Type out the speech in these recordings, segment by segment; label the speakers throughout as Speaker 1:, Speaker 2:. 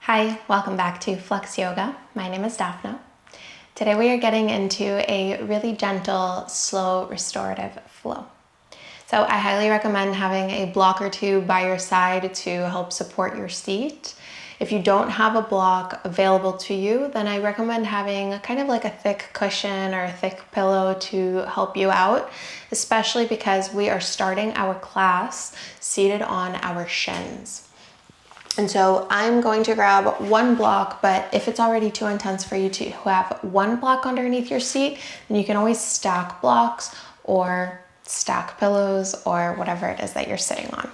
Speaker 1: Hi, welcome back to Flex Yoga. My name is Daphna. Today we are getting into a really gentle, slow, restorative flow. So I highly recommend having a block or two by your side to help support your seat. If you don't have a block available to you, then I recommend having kind of like a thick cushion or a thick pillow to help you out, especially because we are starting our class seated on our shins. And so I'm going to grab one block, but if it's already too intense for you to have one block underneath your seat, then you can always stack blocks or stack pillows or whatever it is that you're sitting on.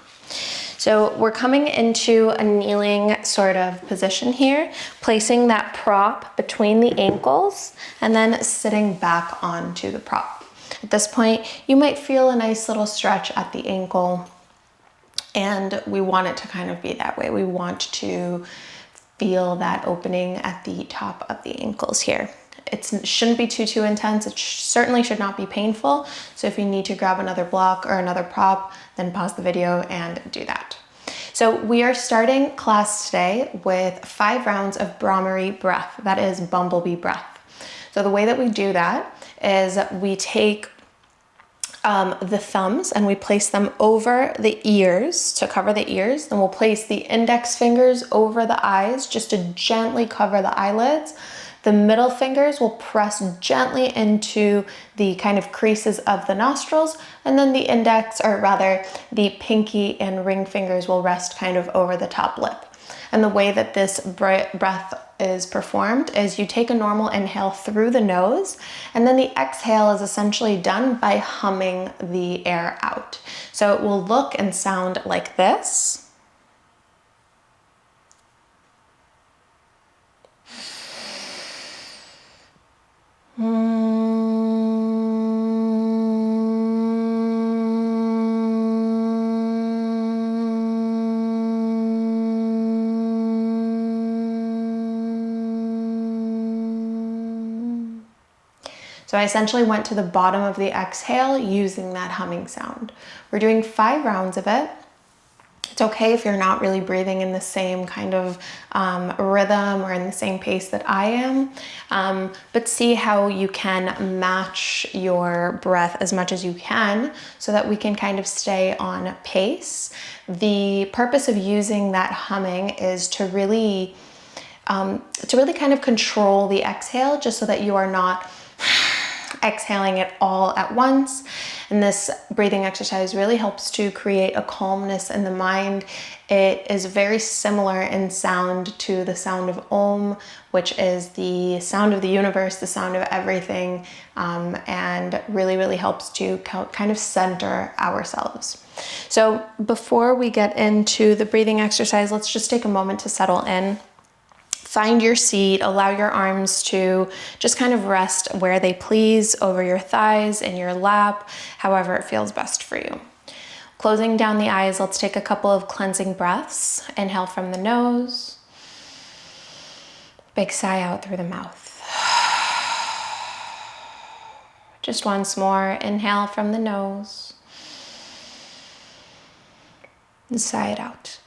Speaker 1: So we're coming into a kneeling sort of position here, placing that prop between the ankles and then sitting back onto the prop. At this point, you might feel a nice little stretch at the ankle, and we want it to kind of be that way. We want to feel that opening at the top of the ankles here. It shouldn't be too intense. It certainly should not be painful. So if you need to grab another block or another prop, then pause the video and do that. So we are starting class today with 5 rounds of bhramari breath. That is bumblebee breath. So the way that we do that is we take the thumbs and we place them over the ears to cover the ears. Then we'll place the index fingers over the eyes just to gently cover the eyelids. The middle fingers will press gently into the kind of creases of the nostrils, and then the index, or rather the pinky and ring fingers, will rest kind of over the top lip. And the way that this breath is performed is you take a normal inhale through the nose, and then the exhale is essentially done by humming the air out. So it will look and sound like this. So I essentially went to the bottom of the exhale using that humming sound. We're doing 5 rounds of it. It's okay if you're not really breathing in the same kind of rhythm or in the same pace that I am, but see how you can match your breath as much as you can so that we can kind of stay on pace. The purpose of using that humming is to really kind of control the exhale, just so that you are not exhaling it all at once. And this breathing exercise really helps to create a calmness in the mind. It is very similar in sound to the sound of Om, which is the sound of the universe, the sound of everything, and really helps to kind of center ourselves. So before we get into the breathing exercise, let's just take a moment to settle in. Find your seat, allow your arms to just kind of rest where they please, over your thighs, in your lap, however it feels best for you. Closing down the eyes, let's take a couple of cleansing breaths. Inhale from the nose. Big sigh out through the mouth. Just once more, inhale from the nose. And sigh it out.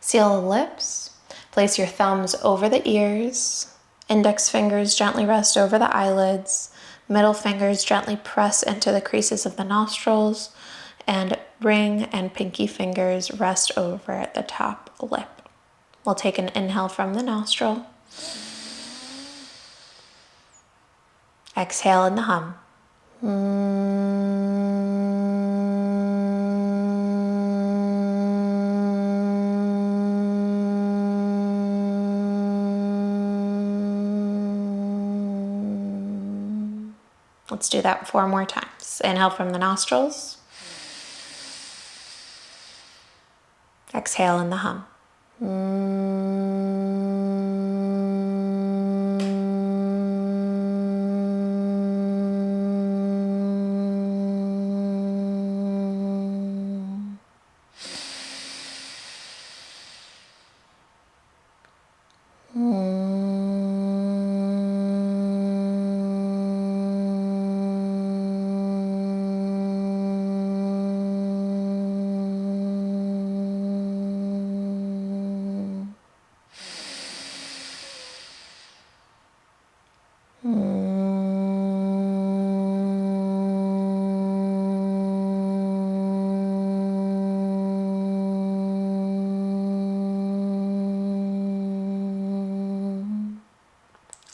Speaker 1: Seal the lips, place your thumbs over the ears, index fingers gently rest over the eyelids, middle fingers gently press into the creases of the nostrils, and ring and pinky fingers rest over the top lip. We'll take an inhale from the nostril. Exhale in the hum. Let's do that 4 more times. Inhale from the nostrils. Exhale in the hum.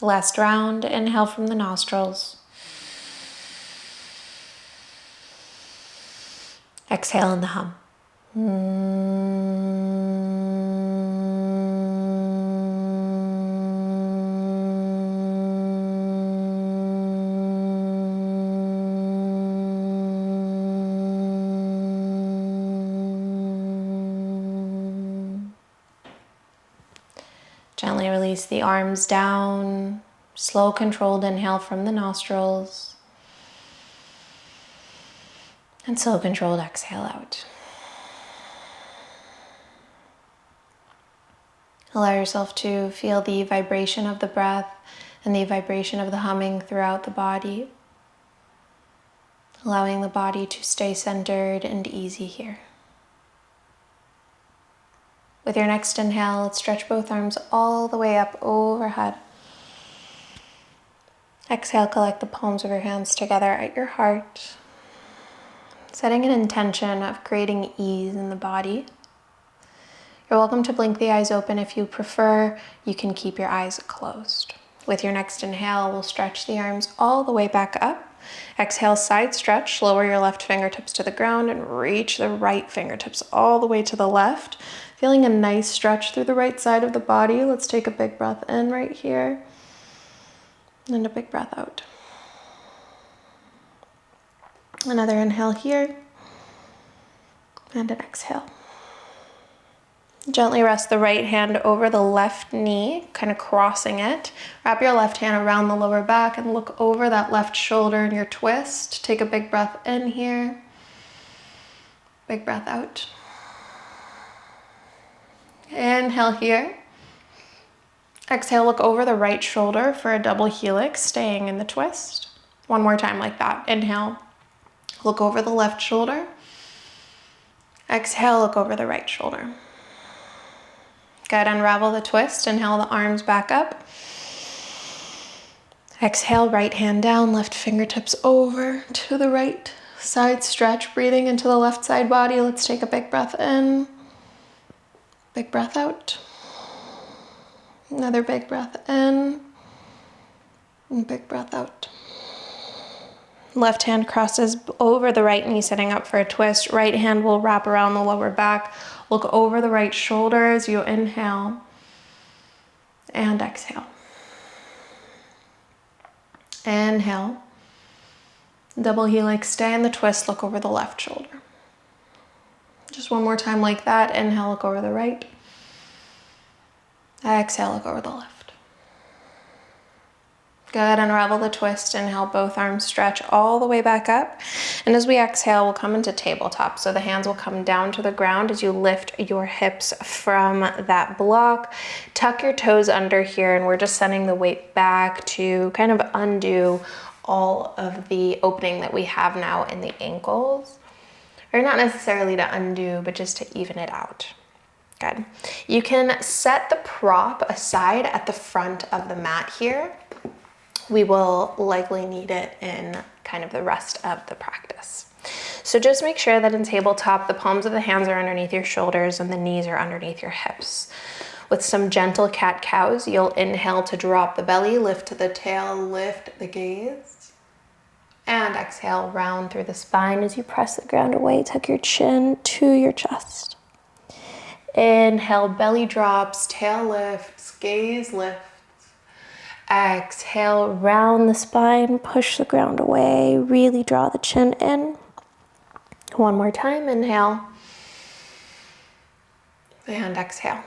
Speaker 1: Last round, inhale from the nostrils. Exhale in the hum. Gently release the arms down. Slow, controlled inhale from the nostrils. And slow, controlled exhale out. Allow yourself to feel the vibration of the breath and the vibration of the humming throughout the body. Allowing the body to stay centered and easy here. With your next inhale, let's stretch both arms all the way up overhead. Exhale, collect the palms of your hands together at your heart. Setting an intention of creating ease in the body. You're welcome to blink the eyes open if you prefer. You can keep your eyes closed. With your next inhale, we'll stretch the arms all the way back up. Exhale, side stretch. Lower your left fingertips to the ground and reach the right fingertips all the way to the left. Feeling a nice stretch through the right side of the body. Let's take a big breath in right here. And a big breath out. Another inhale here. And an exhale. Gently rest the right hand over the left knee, kind of crossing it. Wrap your left hand around the lower back and look over that left shoulder in your twist. Take a big breath in here. Big breath out. Inhale here. Exhale, look over the right shoulder for a double helix, staying in the twist. One more time like that. Inhale, look over the left shoulder. Exhale, look over the right shoulder. Good, unravel the twist. Inhale the arms back up. Exhale, right hand down, left fingertips over to the right side stretch. Breathing into the left side body. Let's take a big breath in. Big breath out. Another big breath in. And big breath out. Left hand crosses over the right knee, setting up for a twist. Right hand will wrap around the lower back. Look over the right shoulder as you inhale and exhale. Inhale. Double helix, stay in the twist, look over the left shoulder. Just one more time like that. Inhale, look over the right. Exhale, look over the left. Good, unravel the twist. Inhale, both arms stretch all the way back up. And as we exhale, we'll come into tabletop. So the hands will come down to the ground as you lift your hips from that block. Tuck your toes under here, and we're just sending the weight back to kind of undo all of the opening that we have now in the ankles. Or not necessarily to undo, but just to even it out. Good. You can set the prop aside at the front of the mat here. We will likely need it in kind of the rest of the practice. So just make sure that in tabletop, the palms of the hands are underneath your shoulders and the knees are underneath your hips. With some gentle cat-cows, you'll inhale to drop the belly, lift the tail, lift the gaze. And exhale, round through the spine as you press the ground away. Tuck your chin to your chest. Inhale, belly drops, tail lifts, gaze lifts. Exhale, round the spine, push the ground away, really draw the chin in. One more time, inhale. And exhale.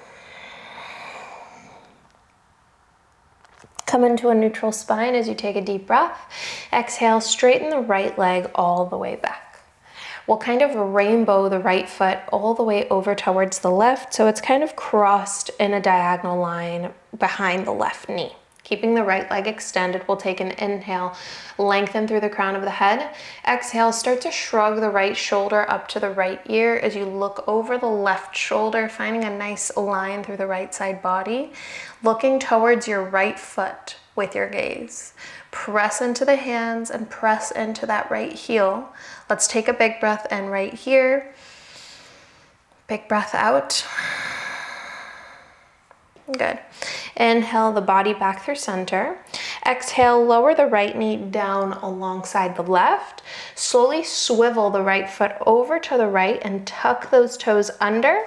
Speaker 1: Come into a neutral spine as you take a deep breath. Exhale, straighten the right leg all the way back. We'll kind of rainbow the right foot all the way over towards the left, so it's kind of crossed in a diagonal line behind the left knee. Keeping the right leg extended, we'll take an inhale, lengthen through the crown of the head. Exhale, start to shrug the right shoulder up to the right ear as you look over the left shoulder, finding a nice line through the right side body. Looking towards your right foot with your gaze. Press into the hands and press into that right heel. Let's take a big breath in right here. Big breath out. Good. Inhale the body back through center. Exhale, lower the right knee down alongside the left. Slowly swivel the right foot over to the right and tuck those toes under.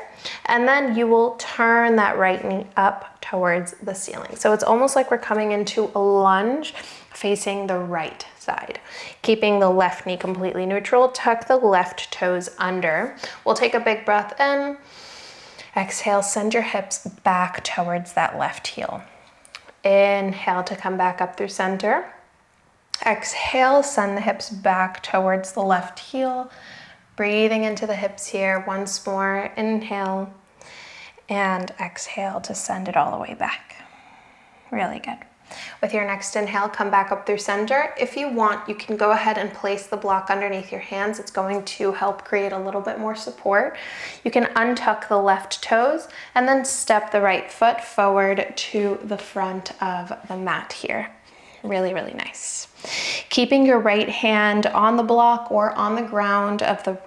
Speaker 1: And then you will turn that right knee up towards the ceiling. So it's almost like we're coming into a lunge facing the right side. Keeping the left knee completely neutral, tuck the left toes under. We'll take a big breath in. Exhale, send your hips back towards that left heel. Inhale to come back up through center. Exhale, send the hips back towards the left heel. Breathing into the hips here. Once more, inhale and exhale to send it all the way back. Really good. With your next inhale, come back up through center. If you want, you can go ahead and place the block underneath your hands. It's going to help create a little bit more support. You can untuck the left toes and then step the right foot forward to the front of the mat here. Really, really nice. Keeping your right hand on the block or on the ground of the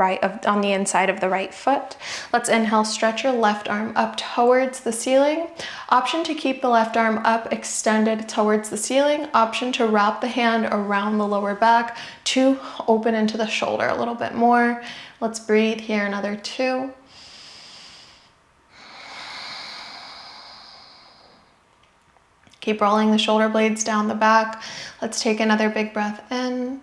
Speaker 1: on the inside of the right foot. Let's inhale, stretch your left arm up towards the ceiling. Option to keep the left arm up extended towards the ceiling. Option to wrap the hand around the lower back to open into the shoulder a little bit more. Let's breathe here, another 2. Keep rolling the shoulder blades down the back. Let's take another big breath in.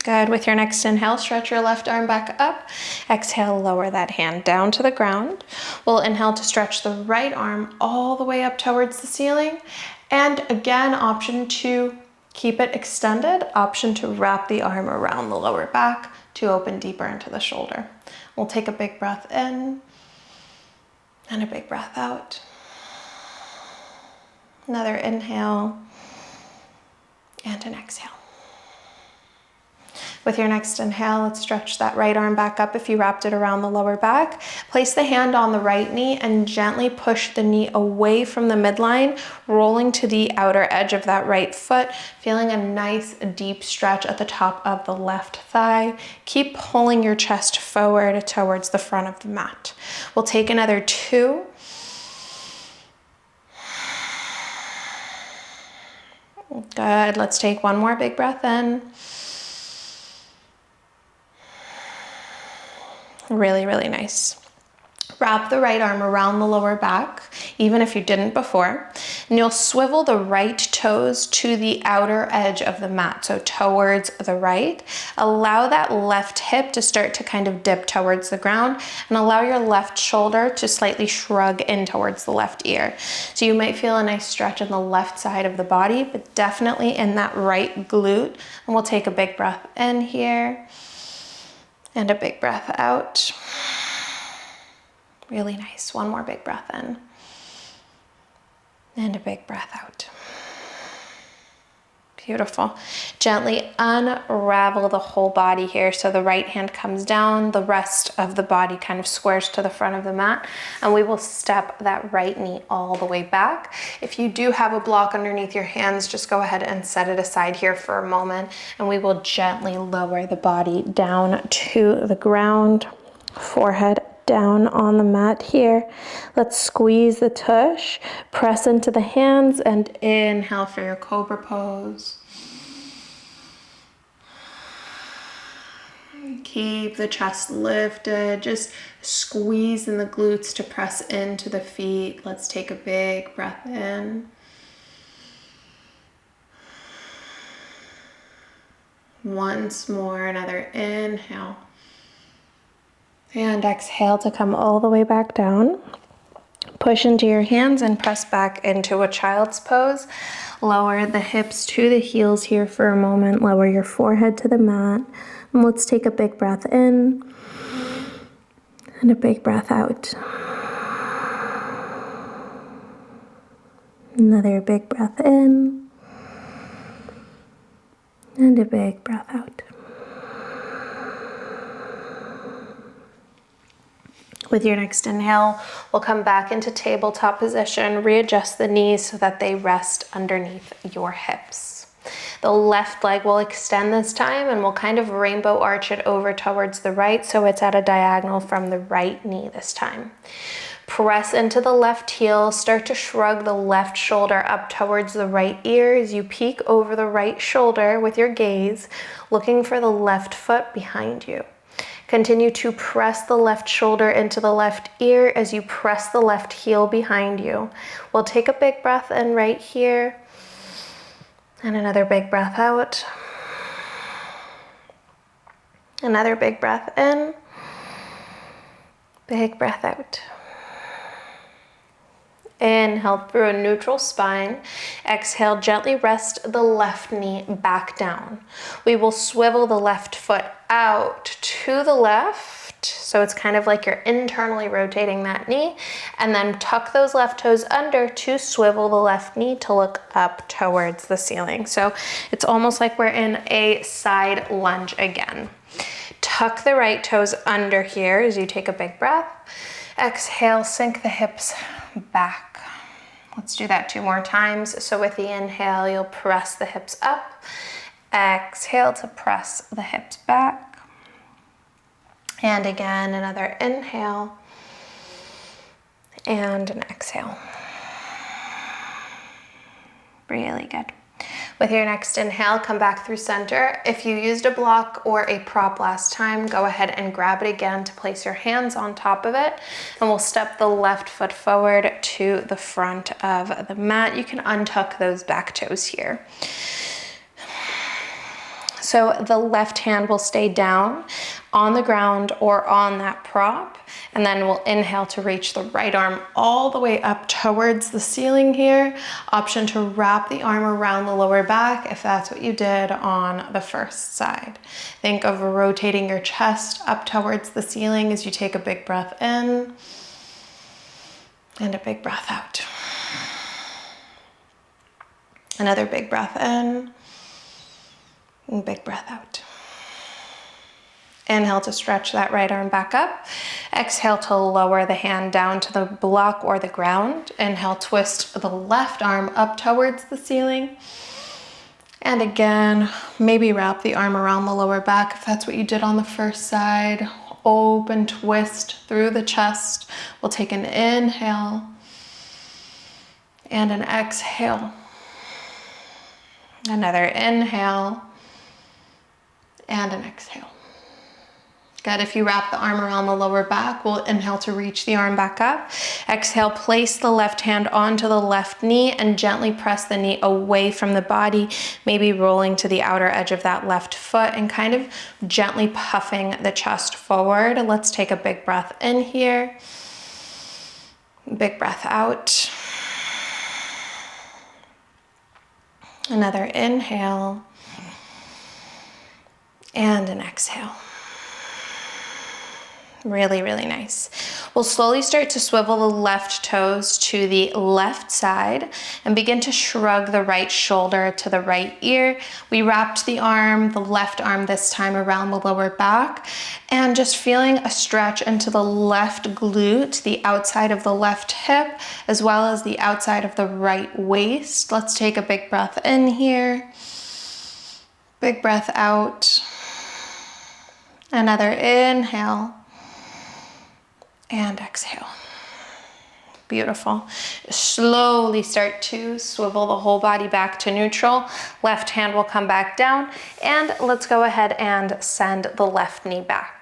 Speaker 1: Good. With your next inhale, stretch your left arm back up. Exhale, lower that hand down to the ground. We'll inhale to stretch the right arm all the way up towards the ceiling. And again, option to keep it extended. Option to wrap the arm around the lower back to open deeper into the shoulder. We'll take a big breath in. And a big breath out. Another inhale and an exhale. With your next inhale, let's stretch that right arm back up if you wrapped it around the lower back. Place the hand on the right knee and gently push the knee away from the midline, rolling to the outer edge of that right foot, feeling a nice deep stretch at the top of the left thigh. Keep pulling your chest forward towards the front of the mat. We'll take another 2. Good. Let's take one more big breath in. Really, really nice. Wrap the right arm around the lower back, even if you didn't before, and you'll swivel the right toes to the outer edge of the mat, so towards the right. Allow that left hip to start to kind of dip towards the ground, and allow your left shoulder to slightly shrug in towards the left ear. So you might feel a nice stretch on the left side of the body, but definitely in that right glute. And we'll take a big breath in here. And a big breath out. Really nice. One more big breath in. And a big breath out. Beautiful. Gently unravel the whole body here. So the right hand comes down, the rest of the body kind of squares to the front of the mat, and we will step that right knee all the way back. If you do have a block underneath your hands, just go ahead and set it aside here for a moment, and we will gently lower the body down to the ground, forehead down on the mat here. Let's squeeze the tush, press into the hands, and inhale for your cobra pose. Keep the chest lifted, just squeeze in the glutes to press into the feet. Let's take a big breath in. Once more, another inhale. And exhale to come all the way back down. Push into your hands and press back into a child's pose. Lower the hips to the heels here for a moment. Lower your forehead to the mat. And let's take a big breath in and a big breath out. Another big breath in and a big breath out. With your next inhale, we'll come back into tabletop position, readjust the knees so that they rest underneath your hips. The left leg will extend this time, and we'll kind of rainbow arch it over towards the right, so it's at a diagonal from the right knee this time. Press into the left heel, start to shrug the left shoulder up towards the right ear as you peek over the right shoulder with your gaze, looking for the left foot behind you. Continue to press the left shoulder into the left ear as you press the left heel behind you. We'll take a big breath in right here, and another big breath out. Another big breath in, big breath out. Inhale through a neutral spine. Exhale, gently rest the left knee back down. We will swivel the left foot out to the left, so it's kind of like you're internally rotating that knee, and then tuck those left toes under to swivel the left knee to look up towards the ceiling. So it's almost like we're in a side lunge again. Tuck the right toes under here as you take a big breath. Exhale, sink the hips back. Let's do that 2 more times. So with the inhale, you'll press the hips up. Exhale to press the hips back. And again, another inhale and an exhale. Really good. With your next inhale, come back through center. If you used a block or a prop last time, go ahead and grab it again to place your hands on top of it. And we'll step the left foot forward to the front of the mat. You can untuck those back toes here. So the left hand will stay down on the ground or on that prop. And then we'll inhale to reach the right arm all the way up towards the ceiling here. Option to wrap the arm around the lower back if that's what you did on the first side. Think of rotating your chest up towards the ceiling as you take a big breath in and a big breath out. Another big breath in and big breath out. Inhale to stretch that right arm back up. Exhale to lower the hand down to the block or the ground. Inhale, twist the left arm up towards the ceiling. And again, maybe wrap the arm around the lower back if that's what you did on the first side. Open twist through the chest. We'll take an inhale and an exhale. Another inhale and an exhale. Good. If you wrap the arm around the lower back, we'll inhale to reach the arm back up. Exhale, place the left hand onto the left knee and gently press the knee away from the body, maybe rolling to the outer edge of that left foot and kind of gently puffing the chest forward. Let's take a big breath in here. Big breath out. Another inhale and an exhale. Really, really nice. We'll slowly start to swivel the left toes to the left side and begin to shrug the right shoulder to the right ear. We wrapped the arm, the left arm this time, around the lower back, and just feeling a stretch into the left glute, the outside of the left hip, as well as the outside of the right waist. Let's take a big breath in here. Big breath out. Another inhale. And exhale. Beautiful. Slowly start to swivel the whole body back to neutral. Left hand will come back down, and let's go ahead and send the left knee back.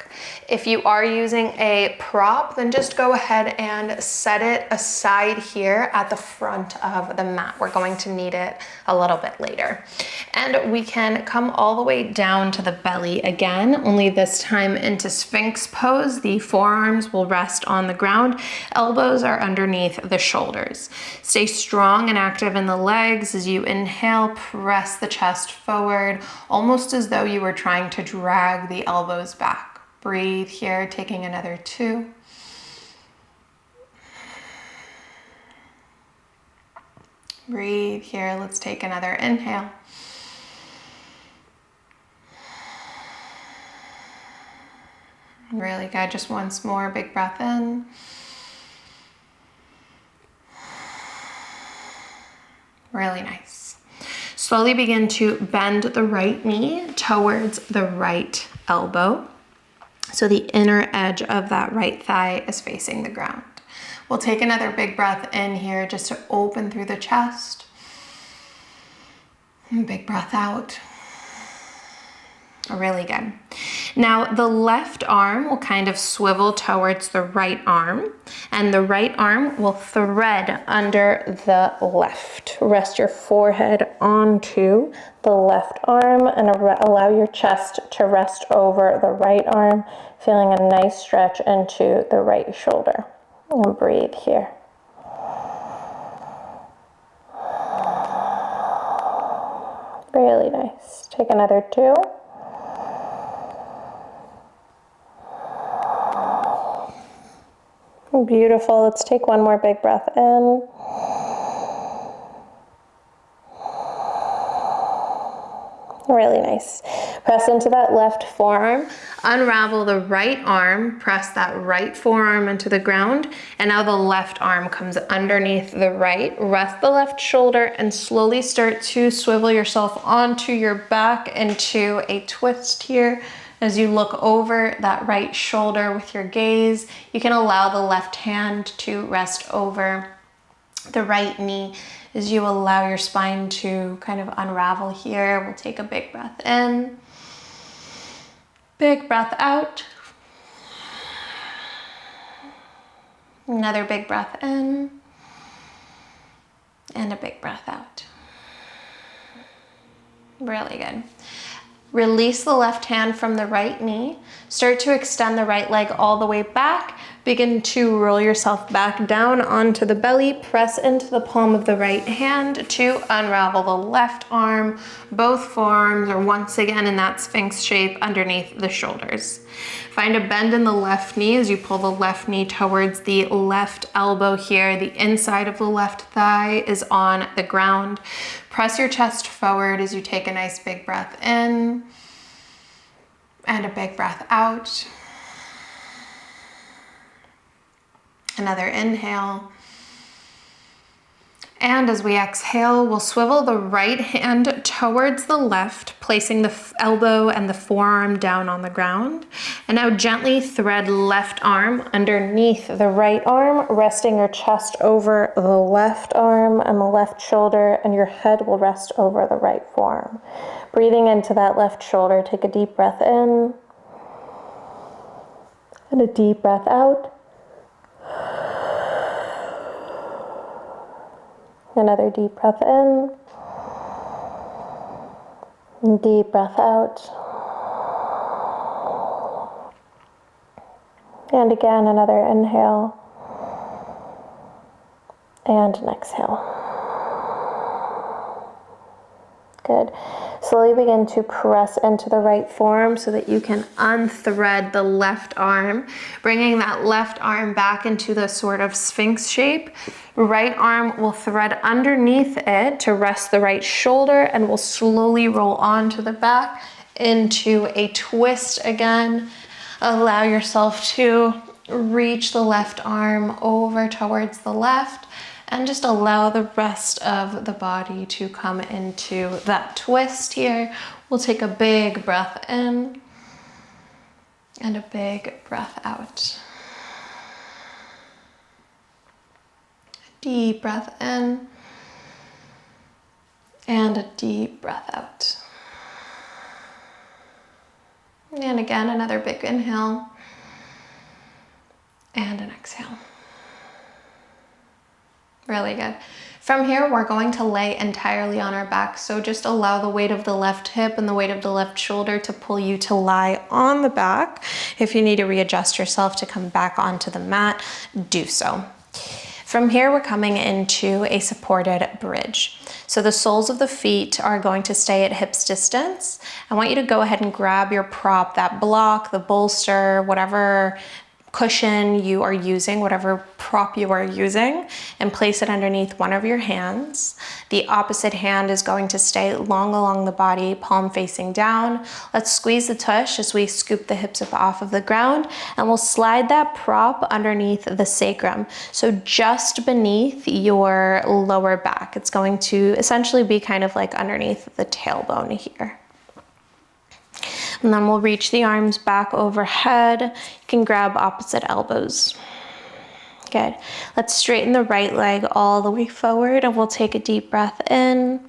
Speaker 1: If you are using a prop, then just go ahead and set it aside here at the front of the mat. We're going to need it a little bit later. And we can come all the way down to the belly again, only this time into Sphinx pose. The forearms will rest on the ground. Elbows are underneath the shoulders. Stay strong and active in the legs as you inhale, press the chest forward, almost as though you were trying to drag the elbows back. Breathe here, taking another 2. Breathe here, let's take another inhale. Really good, just once more, big breath in. Really nice. Slowly begin to bend the right knee towards the right elbow. So the inner edge of that right thigh is facing the ground. We'll take another big breath in here just to open through the chest. And big breath out. Really good. Now the left arm will kind of swivel towards the right arm, and the right arm will thread under the left. Rest your forehead onto the left arm and allow your chest to rest over the right arm, feeling a nice stretch into the right shoulder. And breathe here. Really nice. Take another 2. Beautiful. Let's take one more big breath in. Really nice. Press into that left forearm, unravel the right arm, press that right forearm into the ground, and now the left arm comes underneath the right. Rest the left shoulder and slowly start to swivel yourself onto your back into a twist here. As you look over that right shoulder with your gaze, you can allow the left hand to rest over the right knee as you allow your spine to kind of unravel here. We'll take a big breath in, big breath out, another big breath in, and a big breath out. Really good. Release the left hand from the right knee. Start to extend the right leg all the way back. Begin to roll yourself back down onto the belly. Press into the palm of the right hand to unravel the left arm. Both forearms are once again in that Sphinx shape underneath the shoulders. Find a bend in the left knee as you pull the left knee towards the left elbow here. The inside of the left thigh is on the ground. Press your chest forward as you take a nice big breath in and a big breath out. Another inhale. And as we exhale, we'll swivel the right hand towards the left, placing the elbow and the forearm down on the ground. And now gently thread left arm underneath the right arm, resting your chest over the left arm and the left shoulder, and your head will rest over the right forearm. Breathing into that left shoulder, take a deep breath in and a deep breath out. Another deep breath in, deep breath out, and again another inhale, and an exhale. Good. Slowly begin to press into the right forearm so that you can unthread the left arm, bringing that left arm back into the sort of Sphinx shape. Right arm will thread underneath it to rest the right shoulder, and will slowly roll onto the back into a twist again. Allow yourself to reach the left arm over towards the left, and just allow the rest of the body to come into that twist here. We'll take a big breath in and a big breath out. Deep breath in and a deep breath out. And again, another big inhale and an exhale. Really good. From here, we're going to lay entirely on our back. So just allow the weight of the left hip and the weight of the left shoulder to pull you to lie on the back. If you need to readjust yourself to come back onto the mat, do so. From here, we're coming into a supported bridge. So the soles of the feet are going to stay at hips distance. I want you to go ahead and grab your prop, that block, the bolster, whatever cushion you are using, whatever prop you are using, and place it underneath one of your hands. The opposite hand is going to stay long along the body, palm facing down. Let's squeeze the tush as we scoop the hips up off of the ground, and we'll slide that prop underneath the sacrum. So just beneath your lower back. It's going to essentially be kind of like underneath the tailbone here. And then we'll reach the arms back overhead. You can grab opposite elbows. Good. Let's straighten the right leg all the way forward, and we'll take a deep breath in.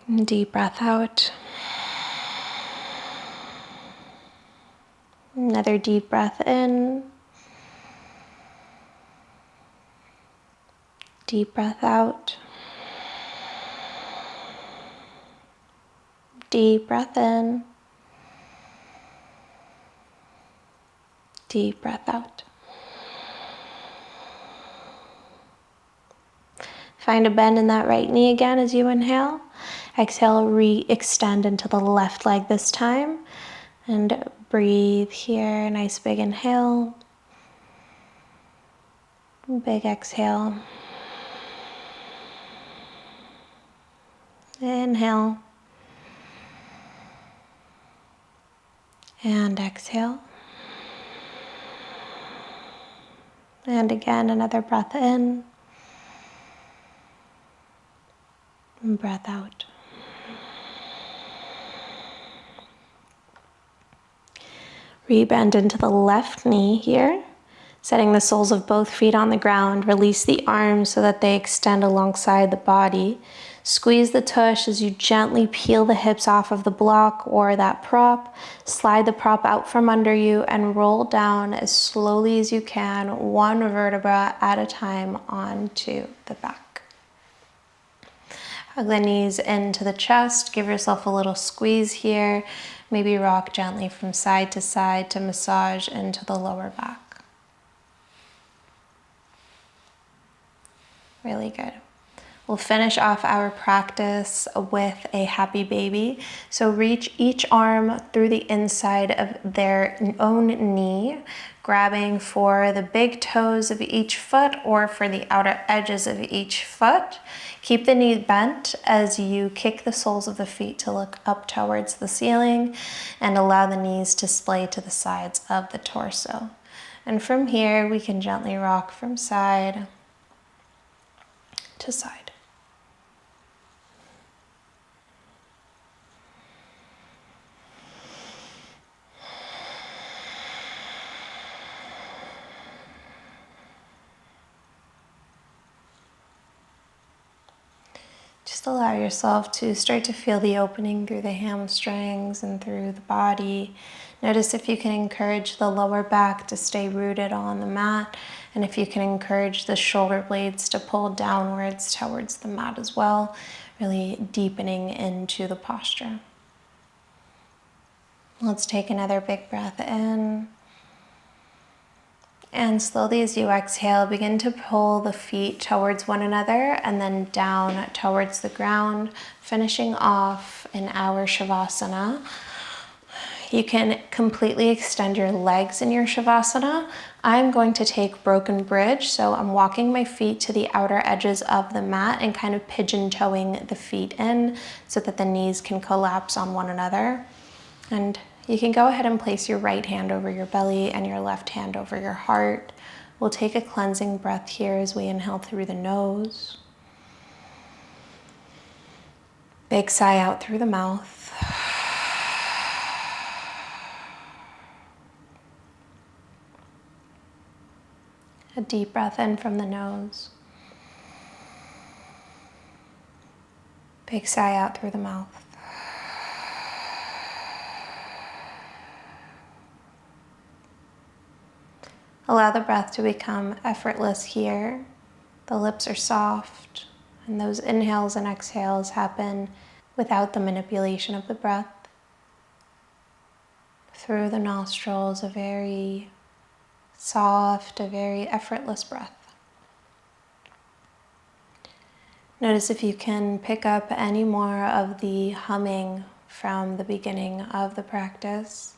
Speaker 1: And deep breath out. Another deep breath in. Deep breath out. Deep breath in. Deep breath out. Find a bend in that right knee again as you inhale. Exhale, re-extend into the left leg this time. And breathe here, nice big inhale. Big exhale. Inhale. And exhale. And again, another breath in. And breath out. Rebend into the left knee here, setting the soles of both feet on the ground. Release the arms so that they extend alongside the body. Squeeze the tush as you gently peel the hips off of the block or that prop. Slide the prop out from under you and roll down as slowly as you can, one vertebra at a time onto the back. Hug the knees into the chest. Give yourself a little squeeze here. Maybe rock gently from side to massage into the lower back. Really good. We'll finish off our practice with a happy baby. So reach each arm through the inside of their own knee, grabbing for the big toes of each foot or for the outer edges of each foot. Keep the knee bent as you kick the soles of the feet to look up towards the ceiling, and allow the knees to splay to the sides of the torso. And from here, we can gently rock from side to side. Just allow yourself to start to feel the opening through the hamstrings and through the body. Notice if you can encourage the lower back to stay rooted on the mat, and if you can encourage the shoulder blades to pull downwards towards the mat as well, really deepening into the posture. Let's take another big breath in. And slowly as you exhale, begin to pull the feet towards one another and then down towards the ground, finishing off in our Shavasana. You can completely extend your legs in your Shavasana. I'm going to take broken bridge, so I'm walking my feet to the outer edges of the mat and kind of pigeon-toeing the feet in so that the knees can collapse on one another. And you can go ahead and place your right hand over your belly and your left hand over your heart. We'll take a cleansing breath here as we inhale through the nose. Big sigh out through the mouth. A deep breath in from the nose. Big sigh out through the mouth. Allow the breath to become effortless here. The lips are soft, and those inhales and exhales happen without the manipulation of the breath. Through the nostrils, a very soft, a very effortless breath. Notice if you can pick up any more of the humming from the beginning of the practice.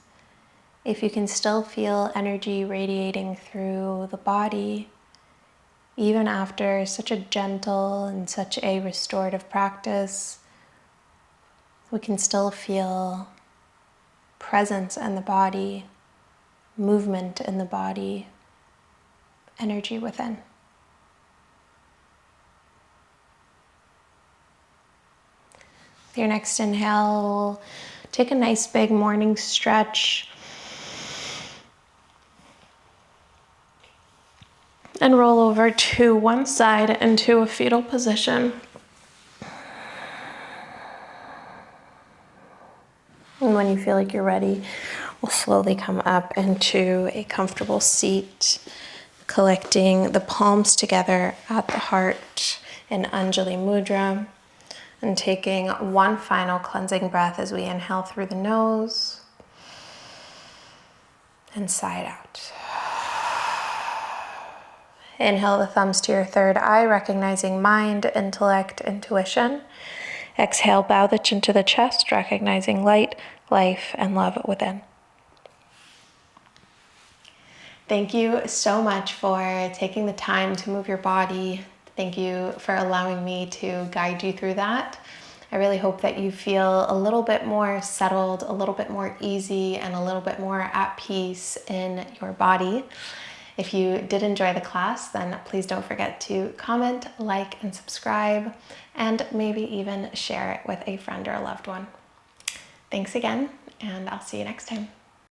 Speaker 1: If you can still feel energy radiating through the body, even after such a gentle and such a restorative practice, we can still feel presence in the body, movement in the body, energy within. With your next inhale, take a nice big morning stretch and roll over to one side into a fetal position. And when you feel like you're ready, we'll slowly come up into a comfortable seat, collecting the palms together at the heart in Anjali Mudra, and taking one final cleansing breath as we inhale through the nose and sigh it out. Inhale the thumbs to your third eye, recognizing mind, intellect, intuition. Exhale, bow the chin to the chest, recognizing light, life, and love within. Thank you so much for taking the time to move your body. Thank you for allowing me to guide you through that. I really hope that you feel a little bit more settled, a little bit more easy, and a little bit more at peace in your body. If you did enjoy the class, then please don't forget to comment, like, and subscribe, and maybe even share it with a friend or a loved one. Thanks again, and I'll see you next time.